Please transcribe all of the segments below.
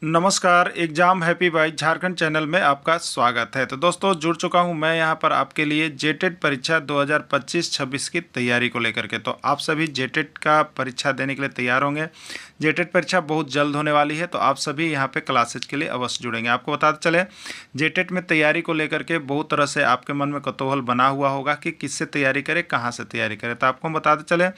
नमस्कार, exam happy by Jharkhand channel में आपका स्वागत है। तो दोस्तों जुड़ चुका हूं मैं यहां पर आपके लिए जेटेट परीक्षा 2025-26 की तैयारी को लेकर के। तो आप सभी जेटेट का परीक्षा देने के लिए तैयार होंगे। जेटेट परीक्षा बहुत जल्द होने वाली है, तो आप सभी यहां पे क्लासेज के लिए अवश्य जुड़ेंगे। आपको बताते चले, जेटेट में तैयारी को लेकर के बहुत तरह से आपके मन में कौतूहल बना हुआ होगा कि किससे तैयारी करें, कहाँ से तैयारी करें। तो आपको बताते चले,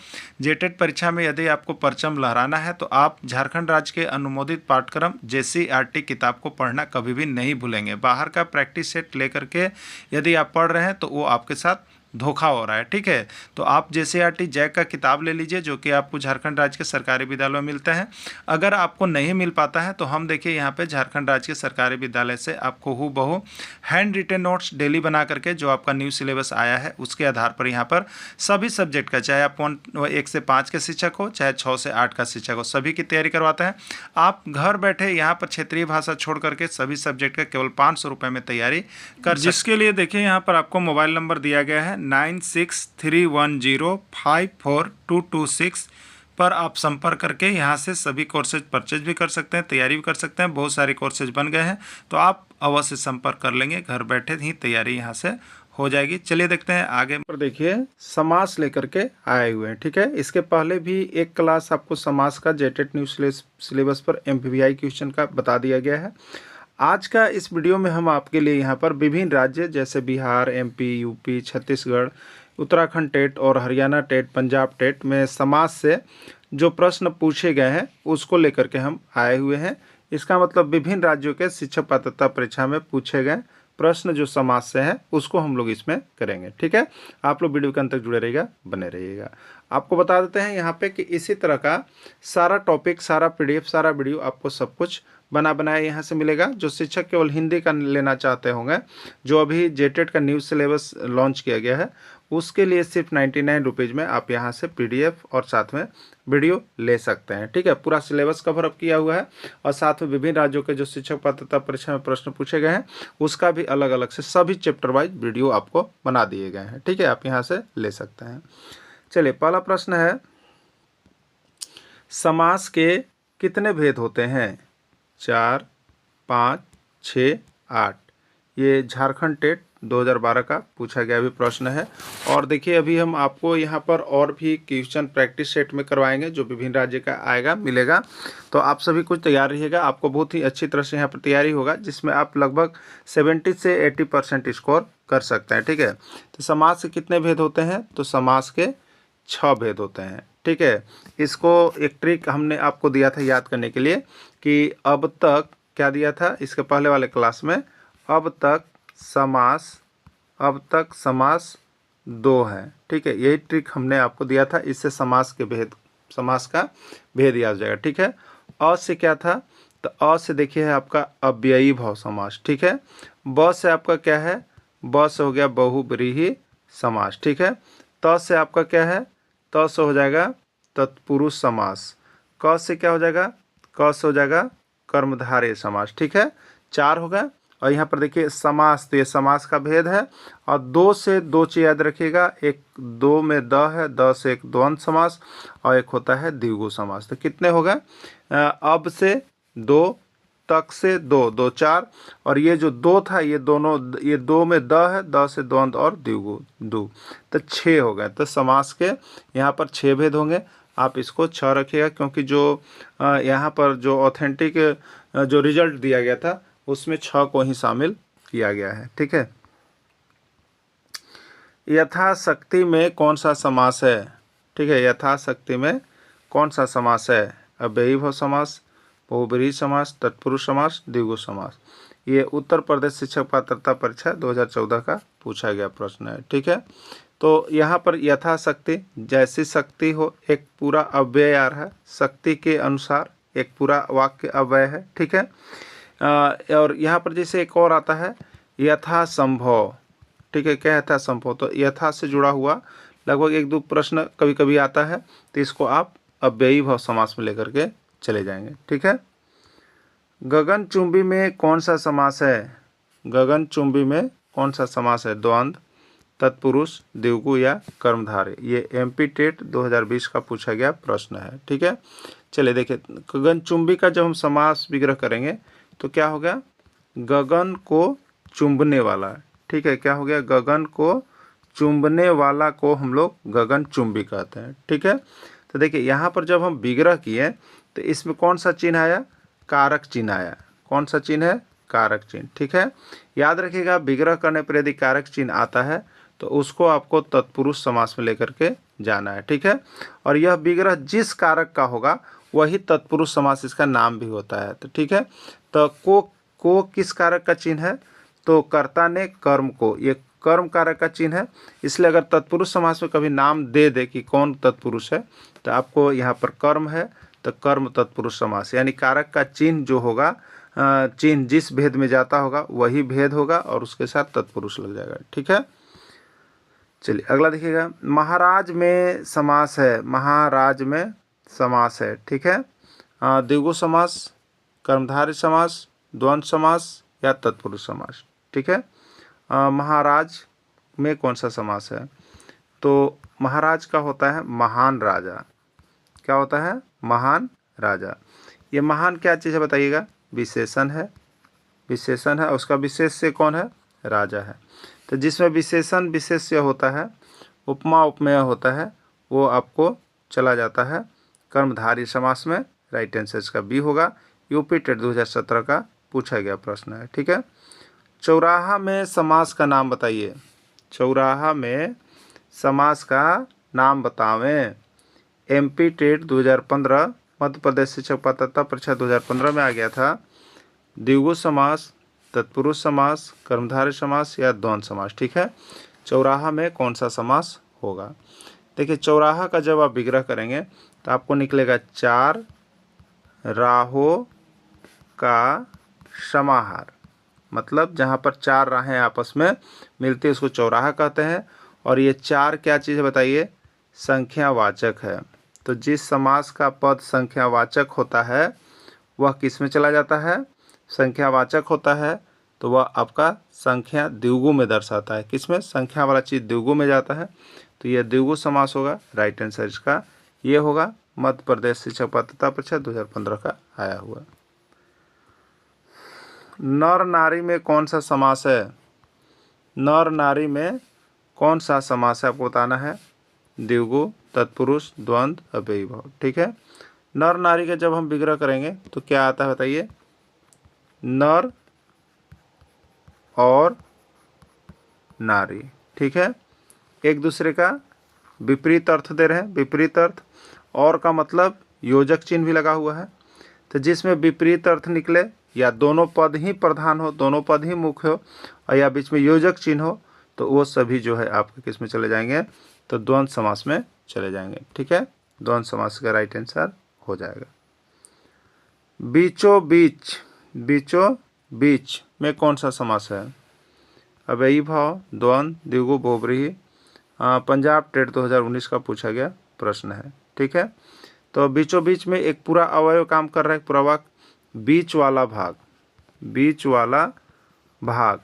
जेटेट परीक्षा में यदि आपको परचम लहराना है तो आप झारखंड राज्य के अनुमोदित पाठ्यक्रम JCERT किताब को पढ़ना कभी भी नहीं भूलेंगे। बाहर का प्रैक्टिस सेट लेकर के यदि आप पढ़ रहे हैं तो वो आपके साथ धोखा हो रहा है, ठीक है। तो आप JCERT जैक का किताब ले लीजिए, जो कि आपको झारखंड राज्य के सरकारी विद्यालयों में मिलते हैं। अगर आपको नहीं मिल पाता है तो हम देखिए यहाँ पे झारखंड राज्य के सरकारी विद्यालय से आपको हूबहू हैंड रिटेन नोट्स डेली बना करके, जो आपका न्यू सिलेबस आया है उसके आधार पर यहाँ पर सभी सब्जेक्ट का, चाहे आप 1 से 5 के शिक्षक हो, चाहे 6 से 8 का शिक्षक हो, सभी की तैयारी करवाते हैं। आप घर बैठे यहाँ पर क्षेत्रीय भाषा छोड़ करके सभी सब्जेक्ट का केवल 500 रुपये में तैयारी कर सकते। जिसके लिए देखिए यहाँ पर आपको मोबाइल नंबर दिया गया है 9631054226 पर आप संपर्क करके यहाँ से सभी कोर्सेज परचेज भी कर सकते हैं, तैयारी भी कर सकते हैं। बहुत सारे कोर्सेज बन गए हैं, तो आप अवश्य संपर्क कर लेंगे। घर बैठे ही तैयारी यहाँ से हो जाएगी। चलिए देखते हैं आगे। पर देखिए समास लेकर के आए हुए हैं, ठीक है। इसके पहले भी एक क्लास आपको समास का जेटेट न्यू सिलेबस पर MPBI क्वेश्चन का बता दिया गया है। आज का इस वीडियो में हम आपके लिए यहाँ पर विभिन्न राज्य जैसे Bihar, MP, UP, Chhattisgarh, Uttarakhand TET और हरियाणा टेट, पंजाब टेट में समास से जो प्रश्न पूछे गए हैं उसको लेकर के हम आए हुए हैं। इसका मतलब विभिन्न राज्यों के शिक्षक पात्रता परीक्षा में पूछे गए प्रश्न जो समाज से हैं उसको हम लोग इसमें करेंगे, ठीक है। आप लोग वीडियो के अंत तक जुड़े रहिएगा, बने रहिएगा। आपको बता देते हैं यहाँ पे कि इसी तरह का सारा टॉपिक, सारा PDF, सारा वीडियो आपको सब कुछ बना बनाया यहाँ से मिलेगा। जो शिक्षक केवल हिंदी का लेना चाहते होंगे, जो अभी जेटेट का न्यू सिलेबस लॉन्च किया गया है, उसके लिए सिर्फ 99 रुपीज़ में आप यहाँ से PDF और साथ में वीडियो ले सकते हैं, ठीक है। पूरा सिलेबस कवर अप किया हुआ है और साथ में विभिन्न राज्यों के जो शिक्षक पात्रता परीक्षा में प्रश्न पूछे गए हैं उसका भी अलग अलग से सभी चैप्टर वाइज वीडियो आपको बना दिए गए हैं, ठीक है। आप यहाँ से ले सकते हैं। चलिए, पहला प्रश्न है, समास के कितने भेद होते हैं? 4, 5, 6, 8। ये झारखंड टेट 2012 का पूछा गया भी प्रश्न है। और देखिए अभी हम आपको यहाँ पर और भी क्वेश्चन प्रैक्टिस सेट में करवाएंगे जो विभिन्न राज्य का आएगा, मिलेगा। तो आप सभी कुछ तैयार रहिएगा। आपको बहुत ही अच्छी तरह से यहाँ पर तैयारी होगा, जिसमें आप लगभग 70 से 80% स्कोर कर सकते हैं, ठीक है। तो समास के कितने भेद होते हैं? तो समास के 6 भेद होते हैं, ठीक है। इसको एक ट्रिक हमने आपको दिया था याद करने के लिए कि अब तक क्या दिया था इसके पहले वाले क्लास में, अब तक समास 2 है, ठीक है। यही ट्रिक हमने आपको दिया था, इससे समास का भेद याद हो जाएगा, ठीक है। अ से क्या था? तो अ से देखिए है आपका अव्ययी भाव समास, ठीक है। ब से आपका क्या है? ब से हो गया बहुव्रीहि समास, ठीक है। त से आपका क्या है? त से हो जाएगा तत्पुरुष समास। क से क्या हो जाएगा? क से हो जाएगा कर्मधारय समास, ठीक है। 4 हो गया। और यहाँ पर देखिए समास, तो ये समास का भेद है। और 2 से 2 चीज़ याद रखिएगा, एक 2 में द है, द से एक द्वंद्व समास और एक होता है द्विगु समास। तो कितने हो गए? अब से 2, तक से 2, 2 4, और ये जो 2 था ये दोनों, ये 2 में द है, द से द्वंद्व और द्विगु दु, तो 6 हो गए। तो समास के यहाँ पर 6 भेद होंगे। आप इसको 6 रखिएगा, क्योंकि जो यहाँ पर जो ऑथेंटिक जो रिजल्ट दिया गया था उसमें 6 को ही शामिल किया गया है, ठीक है। यथाशक्ति में कौन सा समास है? ठीक है, यथाशक्ति में कौन सा समास है? अव्ययी भाव समास, बहुब्रीहि समास, तत्पुरुष समास, द्विगु समास। ये उत्तर प्रदेश शिक्षक पात्रता परीक्षा 2014 का पूछा गया प्रश्न है, ठीक है। तो यहाँ पर यथाशक्ति, जैसी शक्ति हो, एक पूरा अव्यय आ रहा है, शक्ति के अनुसार एक पूरा वाक्य अव्यय है, ठीक है। और यहाँ पर जैसे एक और आता है यथासंभव, ठीक है। क्या यथासंभव? तो यथा से जुड़ा हुआ लगभग 1-2 प्रश्न कभी कभी आता है, तो इसको आप अव्ययी भाव समास में लेकर के चले जाएंगे, ठीक है। गगनचुंबी में कौन सा समास है? गगनचुंबी में कौन सा समास है? द्वंद्व, तत्पुरुष, द्विगु या कर्मधारय। ये MP टेट 2020 का पूछा गया प्रश्न है, ठीक है। चलिए देखिए, गगनचुंबी का जब हम समास विग्रह करेंगे तो क्या हो गया, गगन को चुंबने वाला। ठीक है, क्या हो गया, गगन को चुंबने वाला को हम लोग गगनचुंबी कहते हैं। ठीक है, तो देखिए यहाँ पर जब हम विग्रह किए तो इसमें कौन सा चिन्ह आया, कारक चिन्ह आया। कौन सा चिन्ह है, कारक चिन्ह। ठीक है, याद रखिएगा विग्रह करने पर यदि कारक चिन्ह आता है तो उसको आपको तत्पुरुष समास में लेकर के जाना है। ठीक है, और यह विग्रह जिस कारक का होगा वही तत्पुरुष समास इसका नाम भी होता है। तो ठीक है, तो को किस कारक का चिन्ह है, तो कर्ता ने कर्म को, ये कर्म कारक का चिन्ह है, इसलिए अगर तत्पुरुष समास में कभी नाम दे दे कि कौन तत्पुरुष है तो आपको यहाँ पर कर्म है तो कर्म तत्पुरुष समास, यानी कारक का चिन्ह जो होगा, चिन्ह जिस भेद में जाता होगा वही भेद होगा और उसके साथ तत्पुरुष लग जाएगा। ठीक है, चलिए अगला देखिएगा, महाराज में समास है, महाराज में समास है। ठीक है, द्विगु समास, कर्मधारय समास, द्वंद्व समास या तत्पुरुष समास। ठीक है, महाराज में कौन सा समास है, तो महाराज का होता है महान राजा। क्या होता है, महान राजा। ये महान क्या चीज़ है बताइएगा, विशेषण है, विशेषण है, उसका विशेष्य कौन है, राजा है। तो जिसमें विशेषण विशेष्य होता है, उपमा उपमेय होता है, वो आपको चला जाता है कर्मधारय समास में। राइट आंसर इसका बी होगा, यूपी टेट 2017 का पूछा गया प्रश्न है। ठीक है, चौराहा में समास का नाम बताइए, चौराहा में समास का नाम बतावें। एमपी टेट 2015 मध्य प्रदेश शिक्षक पात्रता परीक्षा 2015 में आ गया था, द्विगु समास, तत्पुरुष समास, कर्मधारय समास या द्वंद्व समास। ठीक है, चौराहा में कौन सा समास होगा। देखिए चौराहा का जब आप विग्रह करेंगे तो आपको निकलेगा चार राहों का समाहार, मतलब जहाँ पर चार राहें आपस में मिलती है उसको चौराहा कहते हैं। और ये चार क्या चीज़ है बताइए, संख्यावाचक है। तो जिस समास का पद संख्यावाचक होता है वह किस में चला जाता है, संख्यावाचक होता है तो वह आपका संख्या द्विगु में दर्शाता है। किसमें, संख्या वाला चीज़ द्विगु में जाता है तो यह द्विगु समास होगा। राइट आंसर इसका ये होगा, मध्य प्रदेश शिक्षक पात्रता परीक्षा 2015 का आया हुआ। नर नारी में कौन सा समास है, नर नारी में कौन सा समास है आपको बताना है, द्विगु, तत्पुरुष, द्वंद्व, अव्ययी भाव। ठीक है, नर नारी का जब हम विग्रह करेंगे तो क्या आता है बताइए, नर और नारी। ठीक है, एक दूसरे का विपरीत अर्थ दे रहे हैं, विपरीत अर्थ, और का मतलब योजक चिन्ह भी लगा हुआ है। तो जिसमें विपरीत अर्थ निकले या दोनों पद ही प्रधान हो, दोनों पद ही मुख्य हो और या बीच में योजक चिन्ह हो तो वो सभी जो है आपके किस में चले जाएंगे, तो द्वंद्व समास में चले जाएंगे। ठीक है, द्वंद्व समास का राइट आंसर हो जाएगा। बीचों बीच, बीचों बीच में कौन सा समास है, अव्ययी भाव, द्वंद्व, द्विगु, बहुव्रीहि। पंजाब टेट 2019 का पूछा गया प्रश्न है। ठीक है, तो बीचों बीच में एक पूरा अवयव काम कर रहा है, पूरा वाक्य, बीच वाला भाग, बीच वाला भाग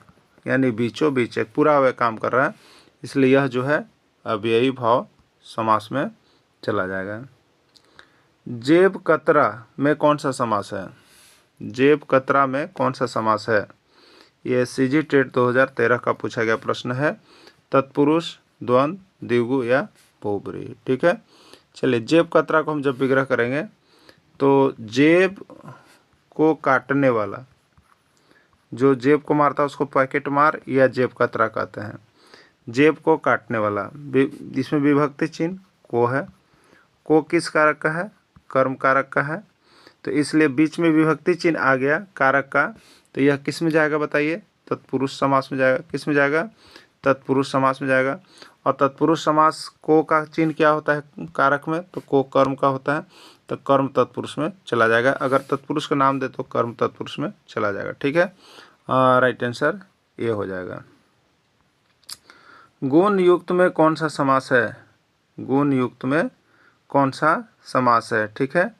यानी बीचों बीच एक पूरा अवयव काम कर रहा है, इसलिए यह जो है अव्ययी भाव समास में चला जाएगा। जेब कतरा में कौन सा समास है, जेब कतरा में कौन सा समास है, ये सीजी टेट 2013 का पूछा गया प्रश्न है, तत्पुरुष, द्वंद्व, द्विगु या बहुव्रीहि। ठीक है, चलिए जेब कतरा को हम जब विग्रह करेंगे तो जेब को काटने वाला, जो जेब को मारता है उसको पॉकेट मार या जेब कतरा कहते हैं। जेब को काटने वाला, इसमें विभक्ति चिन्ह को है, को किस कारक का है, कर्म कारक का है, तो इसलिए बीच में विभक्ति चिन्ह आ गया कारक का, तो यह किस में जाएगा बताइए, तत्पुरुष समास में जाएगा। किस में जाएगा, तत्पुरुष समास में जाएगा। और तत्पुरुष समास को का चिन्ह क्या होता है कारक में, तो को कर्म का होता है, तो कर्म तत्पुरुष में चला जाएगा। अगर तत्पुरुष का नाम दे तो कर्म तत्पुरुष में चला जाएगा। ठीक है, राइट आंसर ये हो जाएगा। गुण युक्त में कौन सा समास है, गुण युक्त में कौन सा समास है। ठीक है,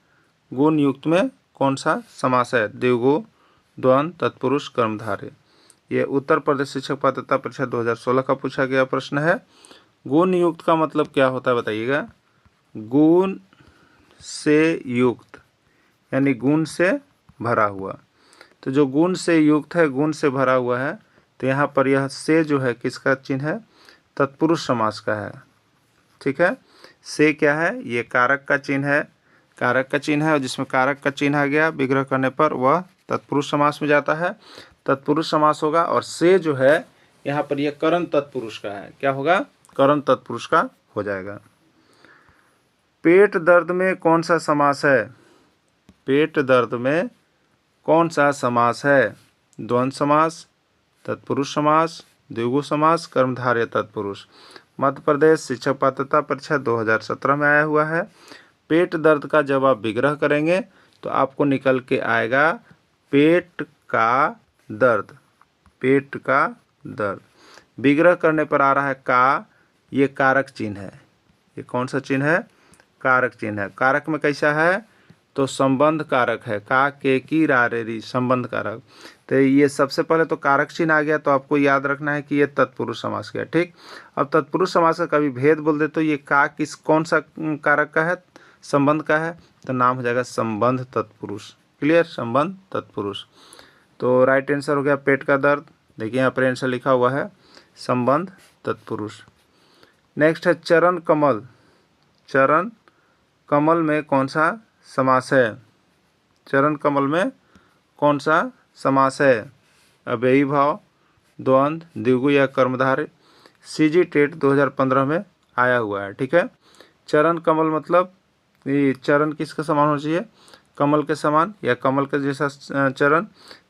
गुण युक्त में कौन सा समास है, द्विगु, द्वंद्व, तत्पुरुष, कर्मधारय। ये उत्तर प्रदेश शिक्षक पात्रता परीक्षा 2016 का पूछा गया प्रश्न है। गुण युक्त का मतलब क्या होता है बताइएगा, गुण से युक्त, यानी गुण से भरा हुआ। तो जो गुण से युक्त है, गुण से भरा हुआ है, तो यहाँ पर यह से जो है किसका चिन्ह है? तत्पुरुष समास का है। ठीक है, से क्या है? ये कारक का चिन्ह है, कारक का चिन्ह है, और जिसमें कारक का चिन्ह आ गया विग्रह करने पर वह तत्पुरुष समास में जाता है, तत्पुरुष समास होगा। और से जो है यहाँ पर यह करण तत्पुरुष का है। क्या होगा? करण तत्पुरुष का हो जाएगा। पेट दर्द में कौन सा समास है? पेट दर्द में कौन सा समास है? द्वंद्व समास, तत्पुरुष समास, द्विगु समास, कर्मधारय तत्पुरुष। मध्य प्रदेश शिक्षक पात्रता परीक्षा 2017 में आया हुआ है। पेट दर्द का जब आप विग्रह करेंगे तो आपको निकल के आएगा पेट का दर्द, पेट का दर्द। विग्रह करने पर आ रहा है का, ये कारक चिन्ह है। ये कौन सा चिन्ह है? कारक चिन्ह है। कारक में कैसा है? तो संबंध कारक है, का के की रा रे री, संबंध कारक। तो ये सबसे पहले तो कारक चिन्ह आ गया, तो आपको याद रखना है कि ये तत्पुरुष समास गया। ठीक, अब तत्पुरुष समास का कभी भेद बोल दे तो ये का किस कौन सा कारक का है? संबंध का है, तो नाम हो जाएगा संबंध तत्पुरुष। क्लियर? संबंध तत्पुरुष। तो राइट आंसर हो गया पेट का दर्द। देखिए यहाँ पर आंसर लिखा हुआ है संबंध तत्पुरुष। नेक्स्ट है चरण कमल। चरण कमल में कौन सा समास है? चरण कमल में कौन सा समास है? अव्ययी भाव, द्वंद्व, द्विगु या कर्मधारय। सीजी टेट 2015 में आया हुआ है। ठीक है, चरण कमल मतलब ये चरण किसका समान होना चाहिए? कमल के समान या कमल के जैसा चरण,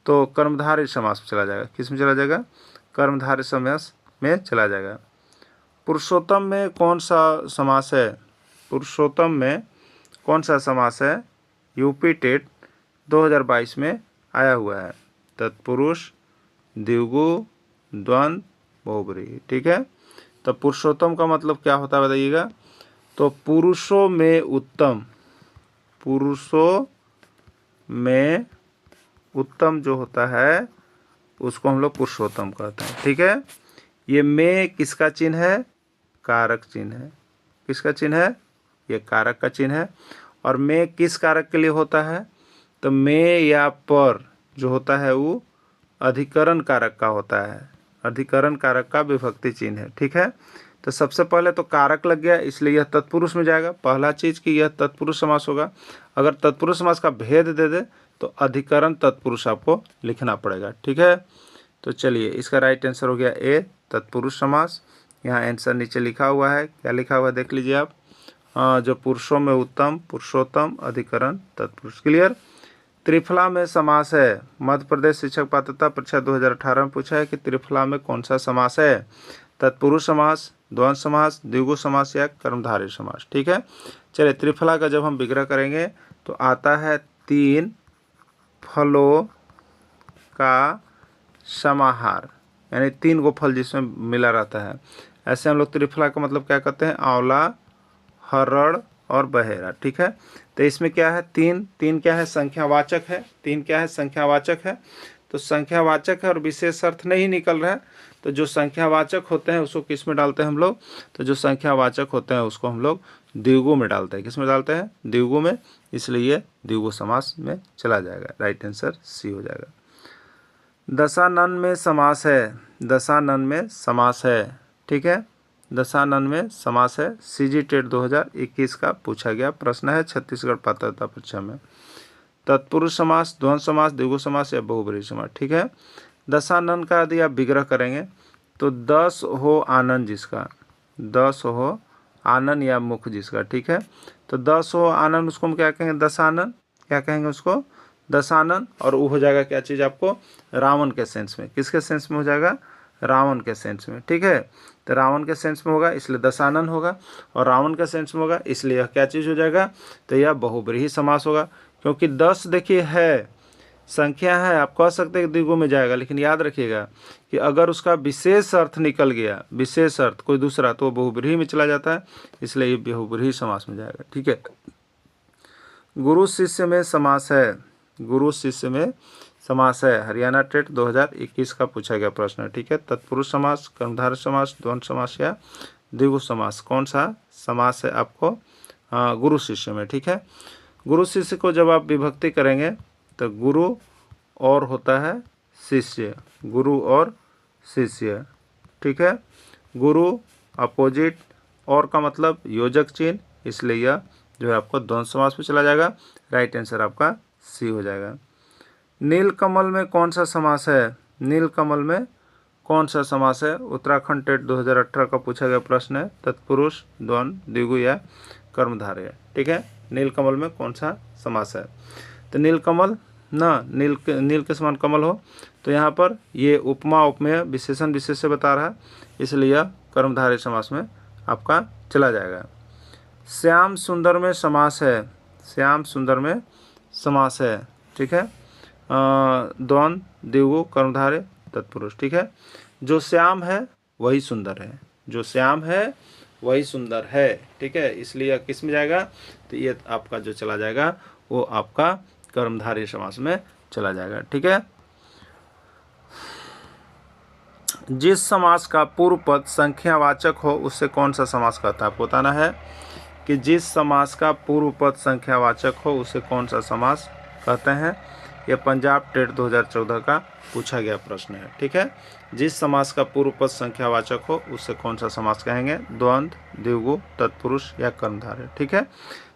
तो कर्मधारय समास में चला जाएगा। किस में चला जाएगा? कर्मधारय समास में चला जाएगा। पुरुषोत्तम में कौन सा समास है? पुरुषोत्तम में कौन सा समास है? यूपी टेट 2022 में आया हुआ है। तत्पुरुष, द्विगु, द्वंद्व, बहुब्रीहि। ठीक है, तो पुरुषोत्तम का मतलब क्या होता है बताइएगा? तो पुरुषों में उत्तम, पुरुषों में उत्तम जो होता है उसको हम लोग पुरुषोत्तम कहते हैं। ठीक है, ये में किसका चिन्ह है? कारक चिन्ह है। किसका चिन्ह है? ये कारक का चिन्ह है। और में किस कारक के लिए होता है? तो में या पर जो होता है वो अधिकरण कारक का होता है, अधिकरण कारक का विभक्ति चिन्ह है। ठीक है, तो सबसे पहले तो कारक लग गया, इसलिए यह तत्पुरुष में जाएगा। पहला चीज़ कि यह तत्पुरुष समास होगा। अगर तत्पुरुष समास का भेद दे दे तो अधिकरण तत्पुरुष आपको लिखना पड़ेगा। ठीक है, तो चलिए इसका राइट आंसर हो गया ए, तत्पुरुष समास। यहाँ आंसर नीचे लिखा हुआ है, क्या लिखा हुआ है देख लीजिए आप। जो पुरुषों में उत्तम, पुरुषोत्तम, अधिकरण तत्पुरुष। क्लियर? त्रिफला में समास है। मध्य प्रदेश शिक्षक पात्रता परीक्षा 2018 में पूछा है कि त्रिफला में कौन सा समास है? तत्पुरुष समास, द्वंद्व समास, द्विगु समास या कर्मधारय समास। ठीक है, चलिए त्रिफला का जब हम विग्रह करेंगे तो आता है तीन फलों का समाहार, यानी तीन गो फल जिसमें मिला रहता है। ऐसे हम लोग त्रिफला का मतलब क्या कहते हैं? आंवला, हरड़ और बहेरा। ठीक है, तो इसमें क्या है? तीन, तीन क्या है? संख्यावाचक है। तीन क्या है? संख्यावाचक है। तो संख्यावाचक है और विशेष अर्थ नहीं निकल रहा है, तो जो संख्यावाचक होते हैं उसको किस में डालते हैं हम लोग? तो जो संख्यावाचक होते हैं उसको हम लोग द्विगु में डालते हैं। किस में डालते हैं? द्विगु में, इसलिए द्विगु समास में चला जाएगा। राइट आंसर सी हो जाएगा। दशानन में समास है। दशानन में समास है। ठीक है, दशानन में समास है। सीजी टेट 2021 का पूछा गया प्रश्न है छत्तीसगढ़ पात्रता परीक्षा में। तत्पुरुष समास, द्वंद्व समास, द्विगु समास या बहुब्रीहि समास। ठीक है, दशानन का यदि आप विग्रह करेंगे तो 10 हो आनंद जिसका, 10 हो आनंद या मुख जिसका। ठीक है, तो 10 हो आनंद उसको हम क्या कहेंगे? दशानन। क्या कहेंगे उसको? दशानन। और वो हो जाएगा क्या चीज़ आपको? रावण के सेंस में। किसके सेंस में हो जाएगा? रावण के सेंस में। ठीक है, तो रावण के सेंस में होगा इसलिए दशानन होगा, और रावण के सेंस में होगा इसलिए यह क्या चीज़ हो जाएगा? तो यह बहुब्रीहि समास होगा, क्योंकि 10 देखिए है, संख्या है, आप कह सकते हैं कि द्विगु में जाएगा, लेकिन याद रखिएगा कि अगर उसका विशेष अर्थ निकल गया, विशेष अर्थ कोई दूसरा, तो बहुब्रीहि में चला जाता है, इसलिए ये बहुब्रीहि समास में जाएगा। ठीक है, गुरु शिष्य में समास है। गुरु शिष्य में समास है। हरियाणा टेट 2021 का पूछा गया प्रश्न है। ठीक है, तत्पुरुष समास, कर्मधारय समास, द्वंद्व समास या द्विगु समास, कौन सा समास है आपको गुरु शिष्य में? ठीक है, गुरु शिष्य को जब आप विभक्ति करेंगे तो गुरु और होता है शिष्य, गुरु और शिष्य, ठीक है। गुरु अपोजिट, और का मतलब योजक चिन्ह, इसलिए यह जो है आपको द्वंद्व समास में चला जाएगा। राइट आंसर आपका सी हो जाएगा। नीलकमल में कौन सा समास है? नीलकमल में कौन सा समास है? उत्तराखंड टेट 2018 का पूछा गया प्रश्न है। तत्पुरुष, द्वंद्व, द्विगु या कर्मधारय, ठीक है। नीलकमल में कौन सा समास है? तो नीलकमल ना, नील के समान कमल हो, तो यहाँ पर ये उपमा उपमेय विशेषण विशेष से बता रहा है, इसलिए यह कर्मधारय समास में आपका चला जाएगा। श्याम सुंदर में समास है, श्याम सुंदर में समास है, ठीक है। द्वंद्व, द्विगु, कर्मधारय, तत्पुरुष, ठीक है। जो श्याम है वही सुंदर है, जो श्याम है वही सुंदर है, ठीक है। इसलिए किस में जाएगा? तो ये आपका जो चला जाएगा वो आपका कर्मधारय समास में चला जाएगा, ठीक है। जिस समास का पूर्व पद संख्यावाचक हो उससे कौन सा समास कहता है? आपको बताना है कि जिस समास का पूर्व पद संख्यावाचक हो उसे कौन सा समास कहते हैं। यह पंजाब टेट 2014 का पूछा गया प्रश्न है, ठीक है। जिस समास का पूर्व पद संख्यावाचक हो उससे कौन सा समास कहेंगे? द्वंद्व, द्विगु, तत्पुरुष या कर्मधारय, ठीक है।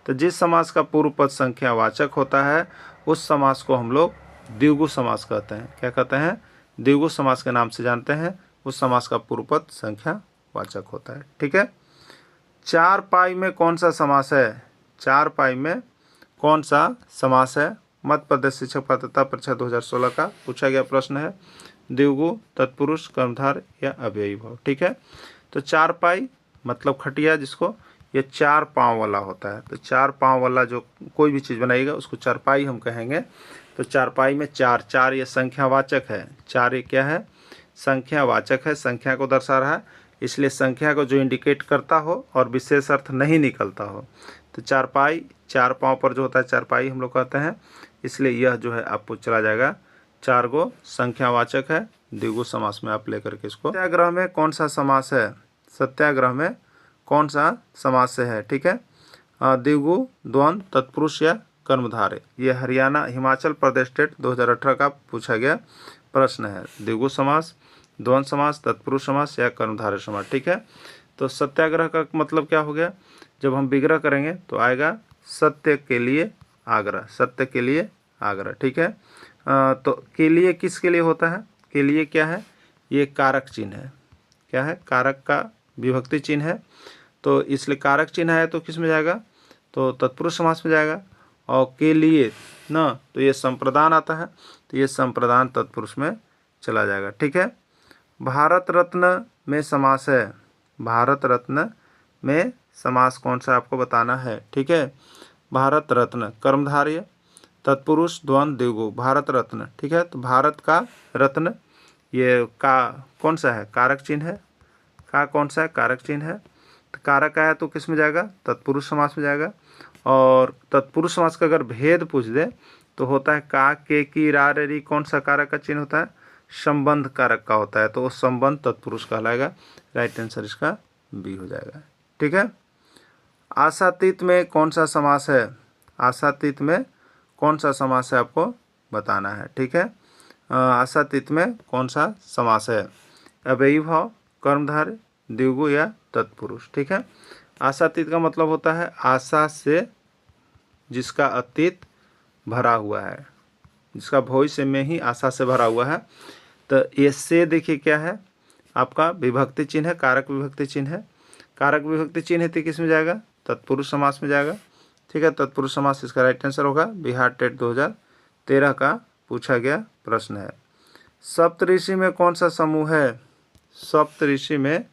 तो जिस समास का पूर्व पद संख्यावाचक होता है उस समास को हम लोग द्विगु समास कहते हैं। क्या कहते हैं? द्विगु समास के नाम से जानते हैं। उस समास का पूर्व पद संख्यावाचक होता है, ठीक है। चार पाई में कौन सा समास है? चार पाई में कौन सा समास है? मध्य प्रदेश शिक्षक पात्रता परीक्षा 2016 का पूछा गया प्रश्न है। द्विगु, तत्पुरुष, कर्मधार या अव्ययी भाव, ठीक है। तो चार पाई मतलब खटिया, जिसको ये चार पाँव वाला होता है। तो चार पाँव वाला जो कोई भी चीज़ बनाएगा उसको चारपाई हम कहेंगे। तो चारपाई में चार, चार ये संख्यावाचक है। चार ये क्या है? संख्यावाचक है, संख्या को दर्शा रहा है, इसलिए संख्या को जो इंडिकेट करता हो और विशेष अर्थ नहीं निकलता हो। तो चारपाई, चार पाँव पर जो होता है चारपाई हम लोग कहते हैं, इसलिए यह जो है आपको चला जाएगा। चार गो संख्यावाचक है, द्विगु समास में आप लेकर के इसको। सत्याग्रह में कौन सा समास है? सत्याग्रह में कौन सा समास है, ठीक है। द्विगु, द्वंद्व, तत्पुरुष या कर्मधारय। ये हरियाणा हिमाचल प्रदेश स्टेट 2018 का पूछा गया प्रश्न है। द्विगु समास, द्वंद्व समास, तत्पुरुष समास या कर्मधारय समास, ठीक है। तो सत्याग्रह का मतलब क्या हो गया? जब हम विग्रह करेंगे तो आएगा सत्य के लिए आग्रह, सत्य के लिए आग्रह, ठीक है। तो के लिए किसके लिए होता है? के लिए क्या है? ये कारक चिन्ह है। क्या है? कारक का विभक्ति चिन्ह है, तो इसलिए कारक चिन्ह है तो किस में जाएगा? तो तत्पुरुष समास में जाएगा। और के लिए ना, तो ये संप्रदान आता है, तो ये संप्रदान तत्पुरुष में चला जाएगा, ठीक है। भारत रत्न में समास है। भारत रत्न में समास कौन सा आपको बताना है, ठीक है। भारत रत्न कर्मधारय, तत्पुरुष, द्वंद्व, द्विगु, भारत रत्न, ठीक है। तो भारत का रत्न, ये का कौन सा है? कारक चिन्ह है। का कौन सा है? कारक चिन्ह है। तो कारक आया तो किस में जाएगा? तत्पुरुष समास में जाएगा। और तत्पुरुष समास का अगर भेद पूछ दे तो होता है का, के, की, रा, रे, री। कौन सा कारक का चिन्ह होता है? संबंध कारक का होता है, तो वो संबंध तत्पुरुष कहलाएगा। राइट आंसर इसका बी हो जाएगा, ठीक है। आशातीत में कौन सा समास है? आशातीत में कौन सा समास है आपको बताना है, ठीक है। आशातीत में कौन सा समास है? अव्ययी भाव, कर्मधारय, द्विगु या तत्पुरुष, ठीक है। आशातीत का मतलब होता है आशा से जिसका अतीत भरा हुआ है, जिसका भविष्य में ही आशा से भरा हुआ है। तो ये से देखिए क्या है? आपका विभक्ति चिन्ह है, कारक विभक्ति चिन्ह है। कारक विभक्ति चिन्ह है तो किस में जाएगा? तत्पुरुष समास में जाएगा, ठीक है। तत्पुरुष समास इसका राइट आंसर होगा। बिहार टेट 2013 का पूछा गया प्रश्न है। सप्तऋषि में कौन सा समूह है? सप्तऋषि में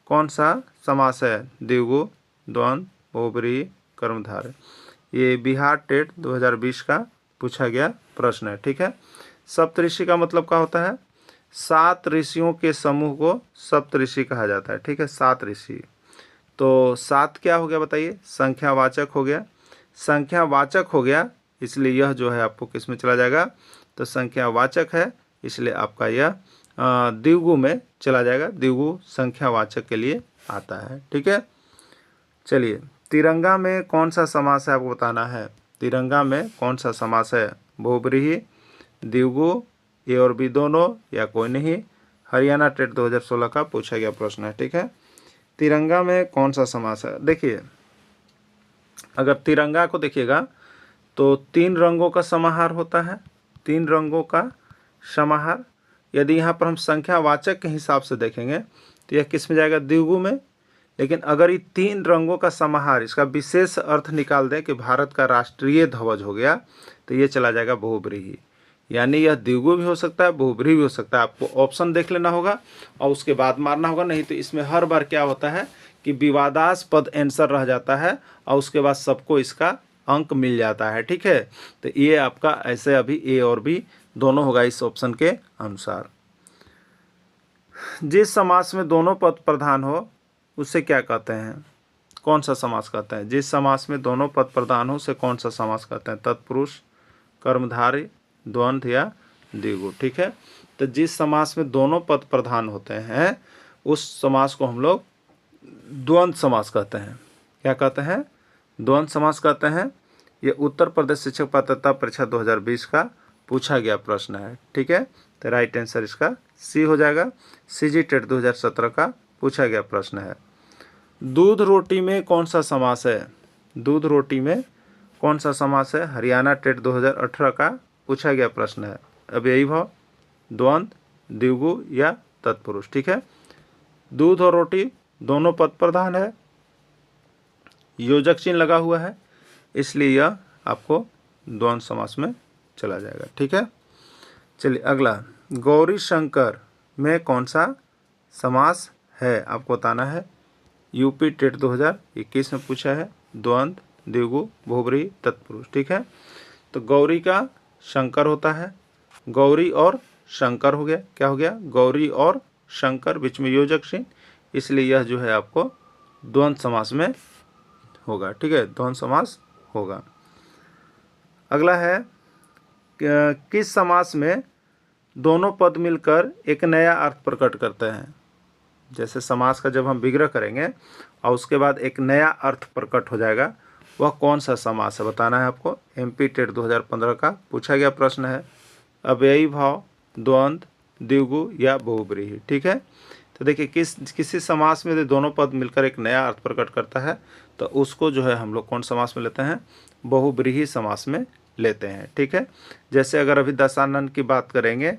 कौन सा समास है? द्विगु, द्वंद्व, बहुब्रीहि, कर्मधारय। ये बिहार टेट 2020 का पूछा गया प्रश्न है, ठीक है। सप्तऋषि का मतलब क्या होता है? 7 ऋषियों के समूह को सप्तऋषि कहा जाता है, ठीक है। 7 ऋषि, तो 7 क्या हो गया बताइए? संख्यावाचक हो गया। संख्यावाचक हो गया, इसलिए यह जो है आपको किस में चला जाएगा? तो संख्यावाचक है, इसलिए आपका यह द्विगु में चला जाएगा। द्विगु संख्यावाचक के लिए आता है, ठीक है। चलिए, तिरंगा में कौन सा समास है आपको बताना है। तिरंगा में कौन सा समास है? बहुब्रीहि, द्विगु, ए और बी दोनों, या कोई नहीं। हरियाणा टेट 2016 का पूछा गया प्रश्न है। ठीक है, तिरंगा में कौन सा समास है? देखिए, अगर तिरंगा को देखिएगा तो 3 रंगों का समाहार होता है, 3 रंगों का समाहार। यदि यहाँ पर हम संख्यावाचक के हिसाब से देखेंगे तो यह किस में जाएगा? द्विगु में। लेकिन अगर ये 3 रंगों का समाहार, इसका विशेष अर्थ निकाल दें कि भारत का राष्ट्रीय ध्वज हो गया, तो ये चला जाएगा बहुब्रीहि। यानी यह द्विगु भी हो सकता है, बहुब्रीहि भी हो सकता है। आपको ऑप्शन देख लेना होगा और उसके बाद मारना होगा, नहीं तो इसमें हर बार क्या होता है कि विवादास्पद आंसर रह जाता है और उसके बाद सबको इसका अंक मिल जाता है। ठीक है, तो ये आपका ऐसे अभी ए और बी दोनों होगा इस ऑप्शन के अनुसार। जिस समास में दोनों पद प्रधान हो उसे क्या कहते हैं? कौन सा समास कहते हैं? जिस समास में दोनों पद प्रधान हो उसे कौन सा समास कहते हैं? तत्पुरुष, कर्मधारय, द्वंद्व या द्विगु। ठीक है, तो जिस समास में दोनों पद प्रधान होते हैं उस समास को हम लोग द्वंद्व समास कहते हैं। क्या कहते हैं? द्वंद्व समास कहते हैं। ये उत्तर प्रदेश शिक्षक पात्रता परीक्षा 2020 का पूछा गया प्रश्न है। ठीक है, तो राइट आंसर इसका सी हो जाएगा। सीजी टेट 2017 का पूछा गया प्रश्न है। दूध रोटी में कौन सा समास है? दूध रोटी में कौन सा समास है? हरियाणा टेट 2018 का पूछा गया प्रश्न है। अव्ययी भाव, द्वंद्व, द्विगु या तत्पुरुष। ठीक है, दूध और रोटी दोनों पद प्रधान है, योजक चिन्ह लगा हुआ है, इसलिए यह आपको द्वंद्व समास में चला जाएगा। ठीक है, चलिए अगला, गौरी शंकर में कौन सा समास है? आपको बताना है। यूपी टेट 2021 में पूछा है। द्वंद्व, द्विगु, बहुब्रीहि, तत्पुरुष। ठीक है, तो गौरी का शंकर होता है, गौरी और शंकर हो गया। क्या हो गया? गौरी और शंकर, बीच में योजक चिन्ह, इसलिए यह जो है आपको द्वंद्व समास में होगा। ठीक है, द्वंद्व समास होगा। अगला है, किस समास में दोनों पद मिलकर एक नया अर्थ प्रकट करते हैं? जैसे समास का जब हम विग्रह करेंगे और उसके बाद एक नया अर्थ प्रकट हो जाएगा, वह कौन सा समास है? बताना है आपको। एमपी टेट 2015 का पूछा गया प्रश्न है। अव्ययी भाव, द्वंद्व, द्विगु या बहुब्रीहि। ठीक है, तो देखिए किसी समास में दोनों पद मिलकर एक नया अर्थ प्रकट करता है तो उसको जो है हम लोग कौन समास में लेते हैं? बहुब्रीहि समास में लेते हैं। ठीक है, जैसे अगर अभी दशानन की बात करेंगे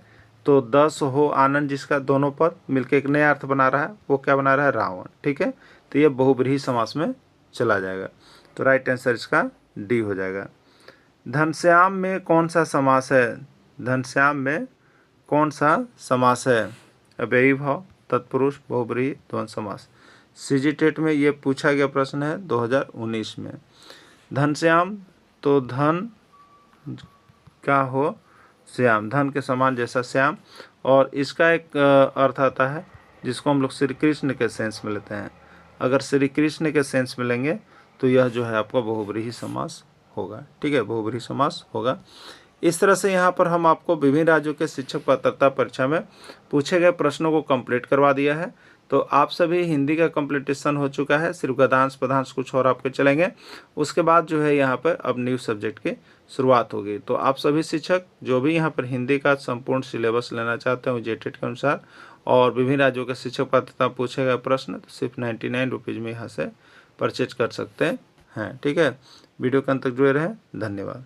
तो दस हो आनंद, जिसका दोनों पद मिलकर एक नया अर्थ बना रहा है, वो क्या बना रहा है? रावण। ठीक है, तो ये बहुब्रीहि समास में चला जाएगा। तो राइट आंसर इसका डी हो जाएगा। घनश्याम में कौन सा समास है? घनश्याम में कौन सा समास है? अव्ययी भाव, तत्पुरुष, बहुब्रीहि, द्वंद्व समास। सीजी टेट में ये पूछा गया प्रश्न है 2019 में। घनश्याम तो धन का हो श्याम, धन के समान जैसा श्याम, और इसका एक अर्थ आता है जिसको हम लोग श्री कृष्ण के सेंस में लेते हैं। अगर श्री कृष्ण के सेंस में लेंगे तो यह जो है आपका बहुब्रीहि समास होगा। ठीक है, बहुब्रीहि समास होगा। इस तरह से यहाँ पर हम आपको विभिन्न राज्यों के शिक्षक पात्रता परीक्षा में पूछे गए प्रश्नों को कंप्लीट करवा दिया है। तो आप सभी हिंदी का कंप्लीटेशन हो चुका है, सिर्फ गद्यांश पदांश कुछ और आपके चलेंगे। उसके बाद जो है यहाँ पर अब न्यू सब्जेक्ट की शुरुआत होगी। तो आप सभी शिक्षक जो भी यहाँ पर हिंदी का संपूर्ण सिलेबस लेना चाहते हैं जेटेट के अनुसार और विभिन्न राज्यों के शिक्षक पात्रता पूछे गए प्रश्न, तो सिर्फ 99 रुपीज़ में यहाँ से परचेज कर सकते हैं। ठीक है, वीडियो के अंत तक जुड़े रहें। धन्यवाद।